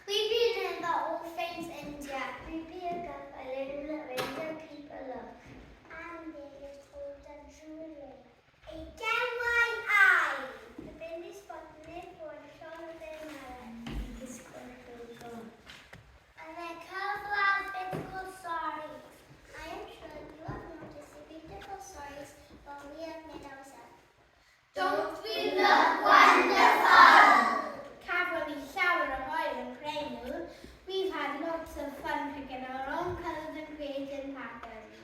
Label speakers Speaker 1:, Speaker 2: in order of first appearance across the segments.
Speaker 1: We've been in the all things India. We've been up a little winter people love. And they is called the jewelry. A genuine eye. The baby spot nip for the shoulder their mother. It's called and their colorful outfits called saris. I am sure you have noticed the beautiful saris but we have made ourselves. Don't we look wonderful? Carefully shower of oil and crane. We've had lots of fun picking our own colours and creating patterns.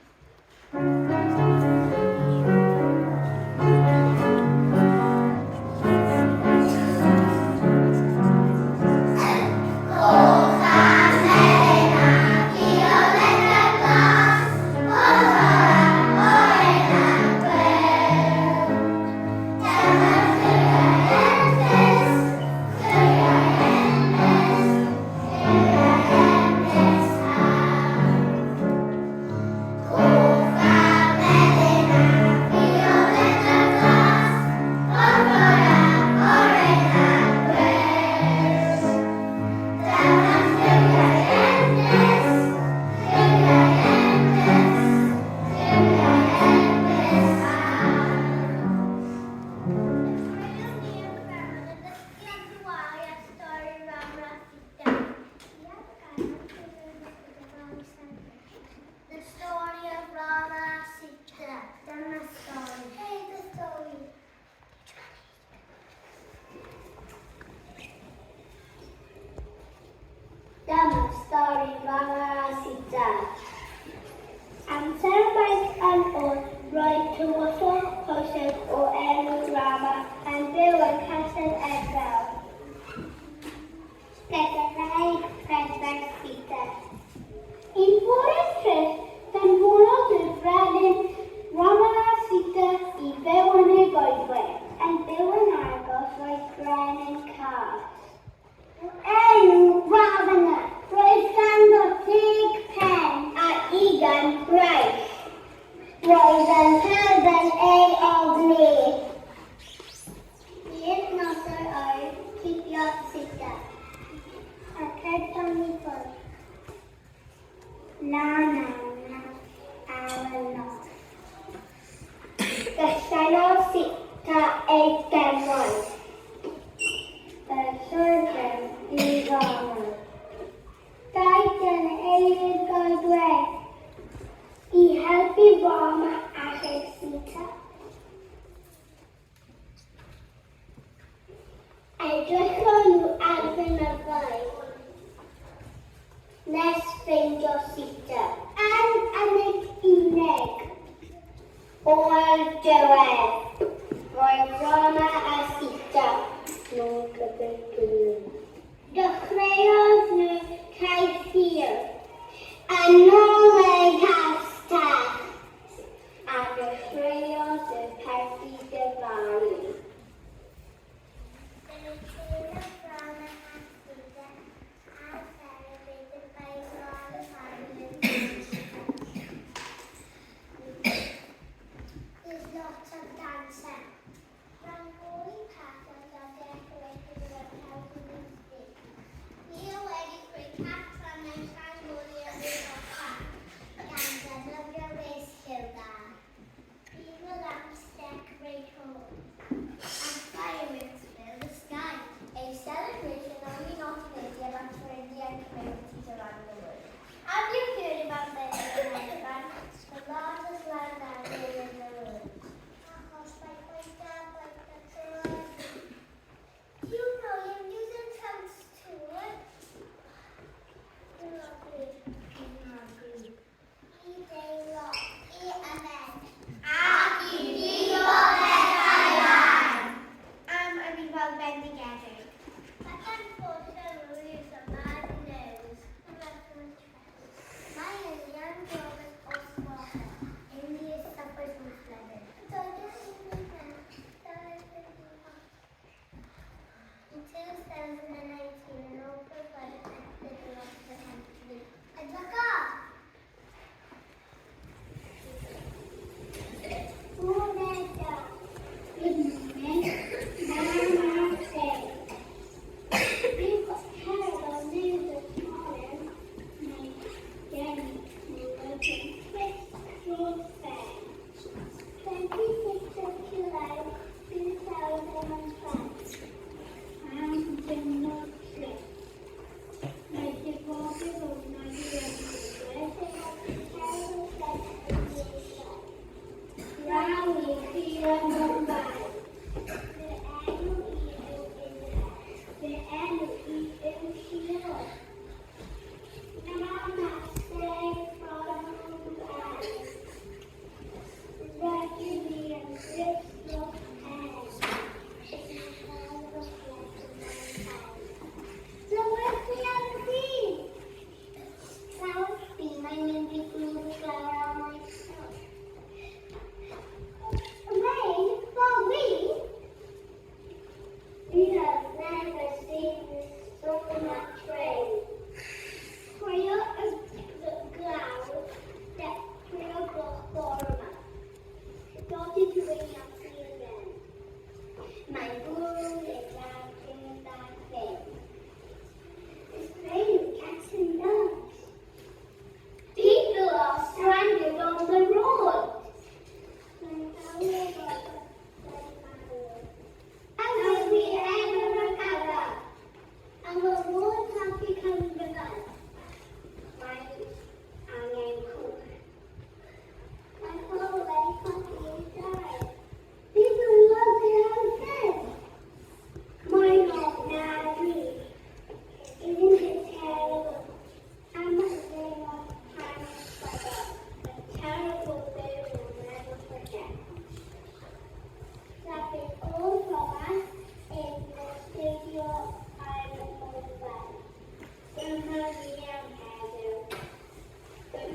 Speaker 1: Good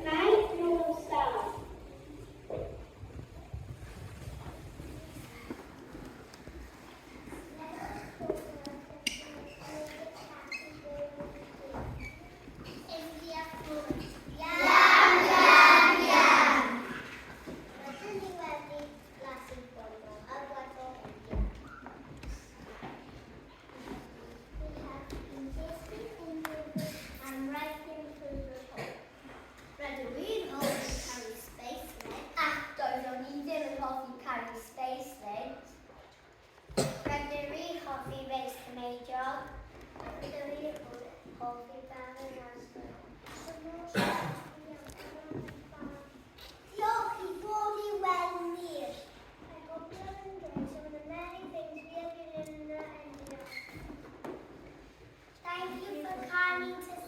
Speaker 1: night, North Star. India food. Yum, yum, yum. Nothing very classic burger. I want all India. We have tasty Indian and right into the hole. Red and green coffee carry space legs. Those on Indian coffee carry space legs. Red and green coffee makes the major. The green coffee barrel has Lucky, body well made. I hope you have enjoyed some of the many things we have been in India. Thank you for coming to